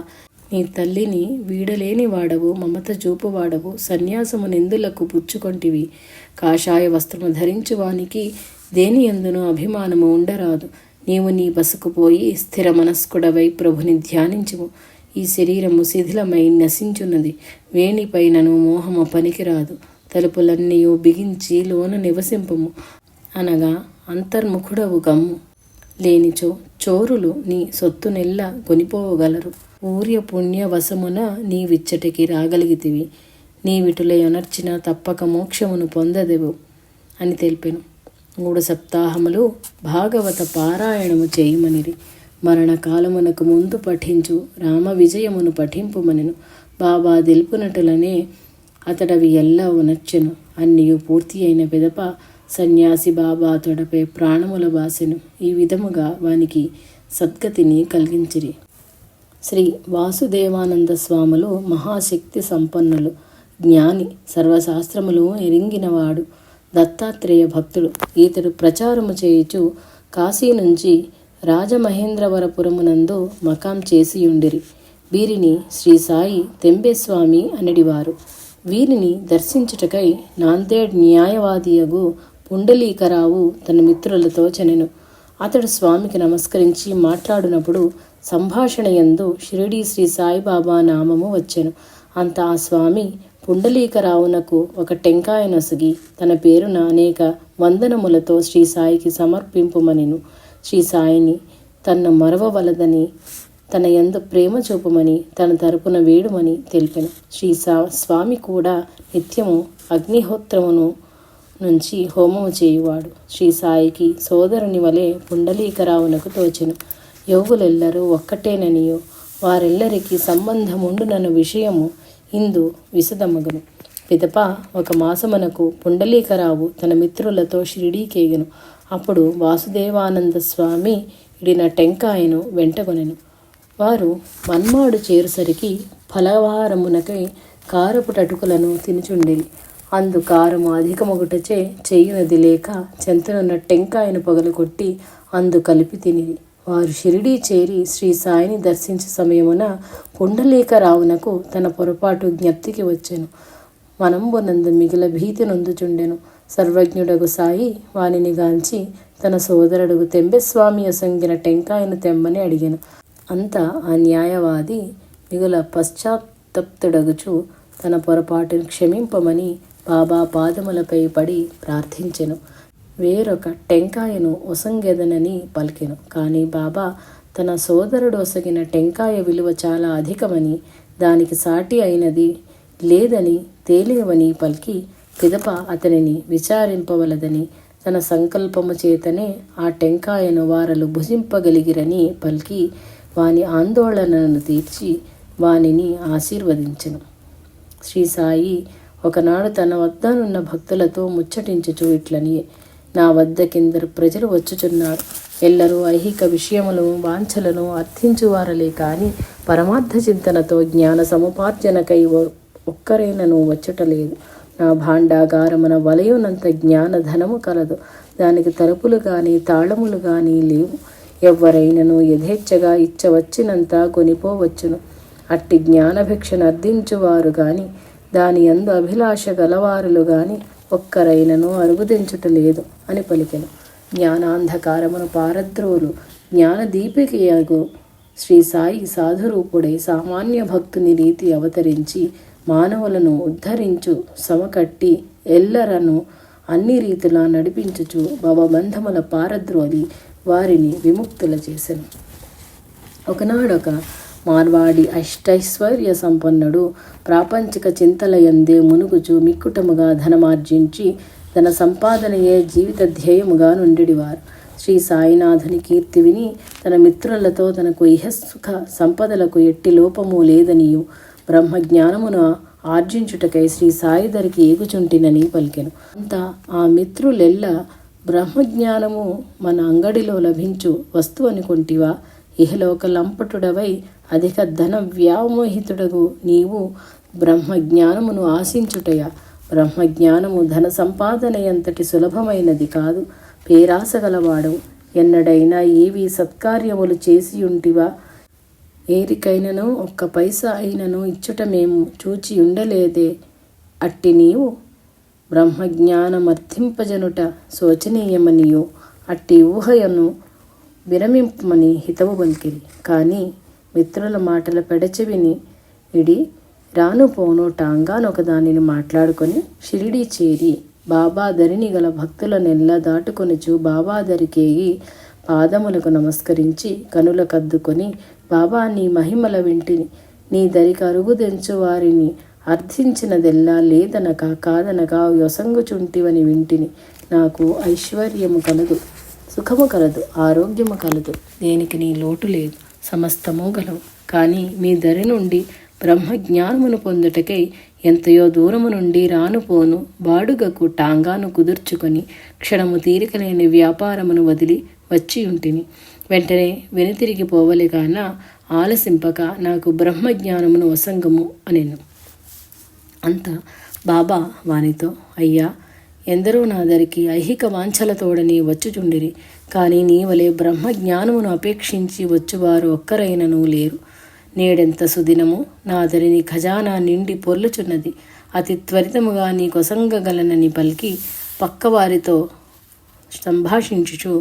నీ తల్లిని వీడలేని వాడవు, మమత చూపువాడవు, సన్యాసము నిందులకు పుచ్చుకొంటివి. కాషాయ వస్త్రము ధరించువానికి దేని యందునూ అభిమానము ఉండరాదు. నీవు నీ బసకు పోయి స్థిర మనస్కుడవై ప్రభుని ధ్యానించుము. ఈ శరీరము శిథిలమై నశించున్నది. వేణిపైనను మోహము పనికిరాదు. తలుపులన్నీయు బిగించి లోన నివసింపము అనగా అంతర్ముఖుడవు గమ్ము. లేనిచో చోరులు నీ సొత్తునెల్లా కొనిపోగలరు. ఊర్య పుణ్య వశమున నీవిచ్చటికి రాగలిగితివి. నీవిటులై అనర్చిన తప్పక మోక్షమును పొందదెవు అని తెలిపెను. 3 సప్తాహములు భాగవత పారాయణము చేయమనిరి. మరణకాలమునకు ముందు పఠించు రామ విజయమును పఠింపుమనెను. బాబా తెలుపునటులనే అతడవి ఎల్లా ఉనర్చెను. అన్నియు పూర్తి అయిన పిదప సన్యాసి బాబా తొడపై ప్రాణముల బాసెను. ఈ విధముగా వానికి సద్గతిని కలిగించిరి. శ్రీ వాసుదేవానంద స్వాములు మహాశక్తి సంపన్నులు, జ్ఞాని, సర్వశాస్త్రములు ఎరింగినవాడు, దత్తాత్రేయ భక్తుడు. ఈతడు ప్రచారము చేయుచు కాశీ నుంచి రాజమహేంద్రవరపురమునందు మకాం చేసియుండిరి. వీరిని శ్రీ సాయి తెంబేస్వామి అనడివారు. వీరిని దర్శించుటకై నాందేడ్ న్యాయవాదియగు పుండలీకరావు తన మిత్రులతో చెనెను. అతడు స్వామికి నమస్కరించి మాట్లాడినప్పుడు సంభాషణయందు షిరిడీ శ్రీ సాయిబాబా నామము వచ్చెను. అంత ఆ స్వామి పుండలీకరావునకు ఒక టెంకాయ నొసగి తన పేరున అనేక వందనములతో శ్రీ సాయికి సమర్పింపుమనెను. శ్రీ సాయిని తన్ను మరవవలదని, తన యందు ప్రేమ చూపమని, తన తరపున వేడుమని తెలిపెను. స్వామి కూడా నిత్యము అగ్నిహోత్రమును నుంచి హోమము చేయువాడు. శ్రీ సాయికి సోదరుని వలె పుండలీకరావునకు తోచెను. యోగులెల్లరూ ఒక్కటేననియో వారెల్లరికి సంబంధముండునను విషయము ఇందు విశదమగును. పిదప ఒక మాసమునకు పుండలీకరావు తన మిత్రులతో షిరిడీకేగెను. అప్పుడు వాసుదేవానంద స్వామి ఇడిన టెంకాయను వెంటగొనెను. వారు మన్మాడు చేరుసరికి ఫలవారమునకై కారపు టటుకులను తినుచుండిరి. అందు కారము అధికమొగుటచే చేయునది లేక చెంతనున్న టెంకాయను పగలగొట్టి అందు కలిపి తినిరి. వారు షిరిడీ చేరి శ్రీ సాయిని దర్శించే సమయమున పుండలీకరావునకు తన పొరపాటు జ్ఞప్తికి వచ్చెను. మనంబునందు మిగిల భీతి నొందుచుండెను. సర్వజ్ఞుడగు సాయి వానిని గాంచి తన సోదరుడుగు తెంబెస్వామి అసంగిన టెంకాయను తెమ్మని అడిగెను. అంతా ఆ న్యాయవాది మిగుల పశ్చాత్తప్తుడగుచు తన పొరపాటును క్షమింపమని బాబా పాదములపై పడి ప్రార్థించెను. వేరొక టెంకాయను ఒసంగెదనని పలికెను. కానీ బాబా తన సోదరుడు ఒసగిన టెంకాయ విలువ చాలా అధికమని, దానికి సాటి అయినది లేదని తేలినవని పలికి పిదప అతనిని విచారింపవలదని, తన సంకల్పము చేతనే ఆ టెంకాయను వారలు భుజింపగలిగిరని పలికి వాని ఆందోళనను తీర్చి వానిని ఆశీర్వదించెను. శ్రీ సాయి ఒకనాడు తన వద్దనున్న భక్తులతో ముచ్చటించుచు ఇట్లని, నా వద్దకిందరు ప్రజలు వచ్చుచున్నారు. ఎల్లరూ ఐహిక విషయములను వాంఛలను అర్థించువారలే కాని పరమార్థ చింతనతో జ్ఞాన సముపార్జనకై ఒక్కరైనను వచ్చుటలేదు. నా భాండాగారమున వలయునంత జ్ఞాన ధనము కలదు. దానికి తలుపులు గాని తాళములు గాని లేవు. ఎవ్వరైనను యథేచ్ఛగా ఇచ్చవచ్చినంత కొనిపోవచ్చును. అట్టి జ్ఞానభిక్షను అర్థించువారు గాని దాని యందు అభిలాష గలవారులు గాని ఒక్కరైనను అరుగుదించుటలేదు అని పలికెను. జ్ఞానాంధకారమును పారద్రోలు జ్ఞానదీపికయగు శ్రీ సాయి సాధురూపుడై సామాన్య భక్తుని రీతి అవతరించి మానవులను ఉద్ధరించు సమకట్టి ఎల్లరను అన్ని రీతులా నడిపించుచు భవబంధముల పారద్రోలి వారిని విముక్తుల చేసెను. ఒకనాడొక మార్వాడి అష్టైశ్వర్య సంపన్నుడు ప్రాపంచిక చింతలయందే మునుగుచు మిక్కుటముగా ధనమార్జించి ధన సంపాదనయే జీవిత ధ్యేయముగా నుండివారు. శ్రీ సాయినాథుని కీర్తి విని తన మిత్రులతో తనకు ఇహసుఖ సంపదలకు ఎట్టి లోపము లేదనియు బ్రహ్మజ్ఞానమును ఆర్జించుటకై శ్రీ సాయి దరికి ఏగుచుంటినని పలికెను. అంతా ఆ మిత్రులెల్ల బ్రహ్మజ్ఞానము మన అంగడిలో లభించు వస్తువు అనుకొంటివా? ఇహలోక లంపటుడవై అధిక ధన వ్యామోహితుడగు నీవు బ్రహ్మజ్ఞానమును ఆశించుటయా? బ్రహ్మజ్ఞానము ధన సంపాదన ఎంతటి సులభమైనది కాదు. పేరాసగలవాడు ఎన్నడైనా ఏవి సత్కార్యములు చేసియుంటివా? ఏరికైనను ఒక్క పైసా అయినను ఇచ్చుట మేము చూచి ఉండలేదే. అట్టి నీవు బ్రహ్మజ్ఞానమర్థింపజనుట శోచనీయమనియో అట్టి ఊహయను విరమింపమని హితవు పలికిరి. కానీ మిత్రుల మాటల పెడచెవిని ఇడి రాను పోను టాంగానొక దానిని మాట్లాడుకొని షిరిడీ చేరి బాబా దరిని గల భక్తులనెల్లా దాటుకొనుచు బాబా దరికేగి పాదములకు నమస్కరించి కనుల కద్దుకొని, బాబా నీ మహిమల వింటిని, నీ దరికి అరుగుదెంచు వారిని అర్థించినదెల్లా లేదనక కాదనక యొసంగుచుంటివని వింటిని. నాకు ఐశ్వర్యము కలదు, సుఖము కలదు, ఆరోగ్యము కలదు, దేనికి నీ లోటు లేదు, సమస్తము గలవు. కానీ మీ దరి నుండి బ్రహ్మజ్ఞానమును పొందుటకై ఎంతయో దూరము నుండి రానుపోను బాడుగకు టాంగాను కుదుర్చుకొని క్షణము తీరికలేని వ్యాపారమును వదిలి వచ్చి ఉంటిని. వెంటనే వెనుతిరిగి పోవలిగాన ఆలసింపక నాకు బ్రహ్మజ్ఞానమును వసంగము అనెను. అంత బాబా వానితో, అయ్యా, ఎందరో నా దరికి ఐహిక వాంఛలతోడని వచ్చుచుండిరి, కానీ నీ వలె బ్రహ్మజ్ఞానమును అపేక్షించి వచ్చువారు ఒక్కరైనను లేరు. నేడెంత సుదినము నా దరిని ఖజానా నిండి పొర్లుచున్నది. అతి త్వరితముగా నీ కొసంగగలనని పలికి పక్కవారితో సంభాషించుచు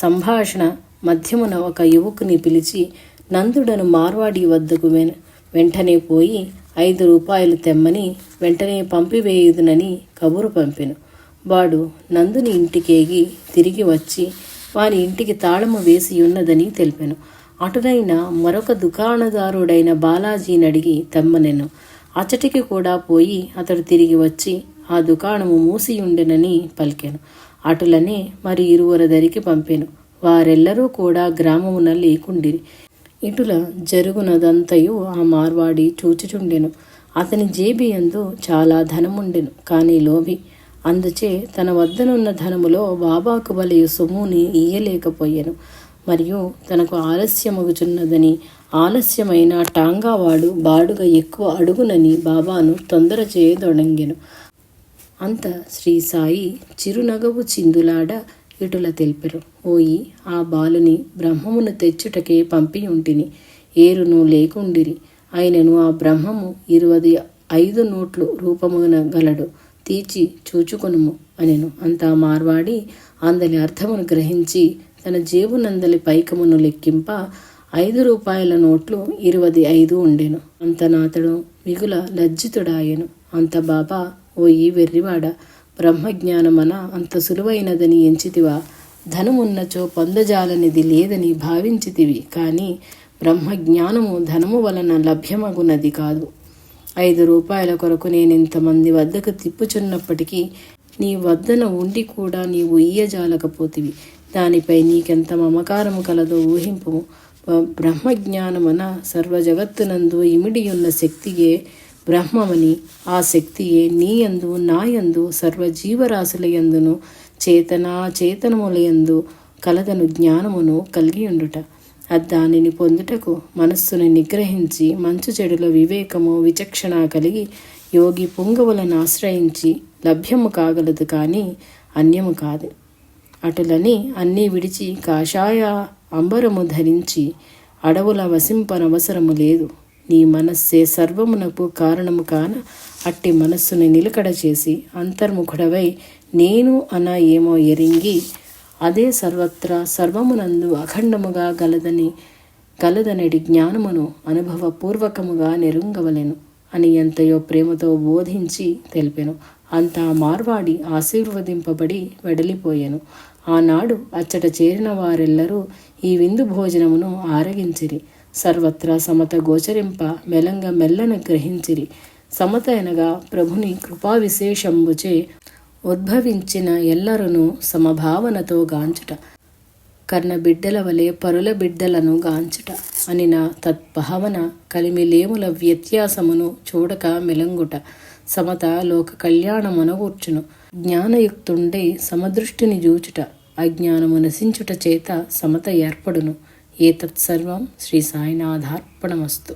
సంభాషణ మధ్యమున ఒక యువకుని పిలిచి నందుడను మార్వాడి వద్దకు వెంటనే పోయి 5 రూపాయలు తెమ్మని వెంటనే పంపివేయుదునని కబురు పంపెను. వాడు నందుని ఇంటికేగి తిరిగి వచ్చి వాని ఇంటికి తాళము వేసి ఉన్నదని తెలిపెను. అటునైన మరొక దుకాణదారుడైన బాలాజీని అడిగి తెమ్మనెను. అచ్చటికి కూడా పోయి అతడు తిరిగి వచ్చి ఆ దుకాణము మూసియుండెనని పలికెను. అటులనే మరి 2 దరికి పంపెను. వారెల్లరూ కూడా గ్రామమున లేకుండిరి. ఇటుల జరుగునదంతయు ఆ మార్వాడి చూచుచుండెను. అతని జేబియందు చాలా ధనముండెను, కానీ లోభి. అందుచే తన వద్దనున్న ధనములో బాబాకు వలయు సొమ్ముని ఇయ్యలేకపోయెను. మరియు తనకు ఆలస్యమగుచున్నదని ఆలస్యమైన టాంగావాడు బాడుగ ఎక్కువ అడుగునని బాబాను తొందర చేయదొడంగెను. అంత శ్రీ సాయి చిరునగవు చిందులాడ ఇటుల తెలిపెరు. ఓయి, ఆ బాలుని బ్రహ్మమును తెచ్చుటకే పంపి ఉంటిని, ఏరును లేకుండిరి. అయినను ఆ బ్రహ్మము 25 నోట్లు రూపమున గలడు, తీర్చి చూచుకొనుము అనెను. అంతా మార్వాడి అందలి అర్థమును గ్రహించి తన జేబునందలి పైకమును లెక్కింప 5 రూపాయల నోట్లు 25 ఉండెను. అంత నాతడు మిగుల లజ్జితుడాయెను. అంత బాబా, ఓయి వెర్రివాడ, బ్రహ్మజ్ఞానమన అంత సులువైనదని ఎంచితివా? ధనమున్నచో పొందజాలనిది లేదని భావించితివి, కానీ బ్రహ్మజ్ఞానము ధనము వలన లభ్యమగునది కాదు. 5 రూపాయల కొరకు నేనింతమంది వద్దకు తిప్పుచున్నప్పటికీ నీ వద్దన ఉండి కూడా నీవు ఇయ్యజాలకపోతివి. దానిపై నీకెంత మమకారము కలదో ఊహింపు. బ్రహ్మజ్ఞానమన సర్వజగత్తునందు ఇమిడియున్న శక్తియే బ్రహ్మమని, ఆ శక్తియే నీయందు నాయందు సర్వజీవరాశులయందును చేతనాచేతనములయందు కలదను జ్ఞానమును కలిగియుండుట. దానిని పొందుటకు మనస్సును నిగ్రహించి మంచు చెడుల వివేకము విచక్షణ కలిగి యోగి పుంగవులను ఆశ్రయించి లభ్యము కాగలదు, కానీ అన్యము కాదు. అటులని అన్నీ విడిచి కాషాయ అంబరము ధరించి అడవుల వసింపనవసరము లేదు. నీ మనస్సే సర్వమునకు కారణము కాన అట్టి మనస్సుని నిలకడ చేసి అంతర్ముఖుడవై నేను అన ఏమో ఎరింగి అదే సర్వత్రా సర్వమునందు అఖండముగా గలదనడి జ్ఞానమును అనుభవపూర్వకముగా నెరుంగవలెను అని ఎంతయో ప్రేమతో బోధించి తెలిపెను. అంతా మార్వాడి ఆశీర్వదింపబడి వెడలిపోయెను. ఆనాడు అచ్చట చేరిన వారెల్లరూ ఈ విందు భోజనమును ఆరగించిరి. సర్వత్రా సమత గోచరింప మెల్లన గ్రహించిరి. సమత అనగా ప్రభుని కృపా విశేషంబుచే ఉద్భవించిన ఎల్లరును సమభావనతో గాంచుట, కర్ణ బిడ్డల వలె పరుల బిడ్డలను గాంచుట అనిన తద్భావన కలిమిలేముల వ్యత్యాసమును చూడక మెలంగుట. సమత లోక కళ్యాణమనగూర్చును. జ్ఞానయుక్తుండే సమదృష్టిని జూచుట, అజ్ఞానము నశించుట చేత సమత ఏర్పడును. ఏతత్సర్వం శ్రీ సాయినాథార్పణమస్తు.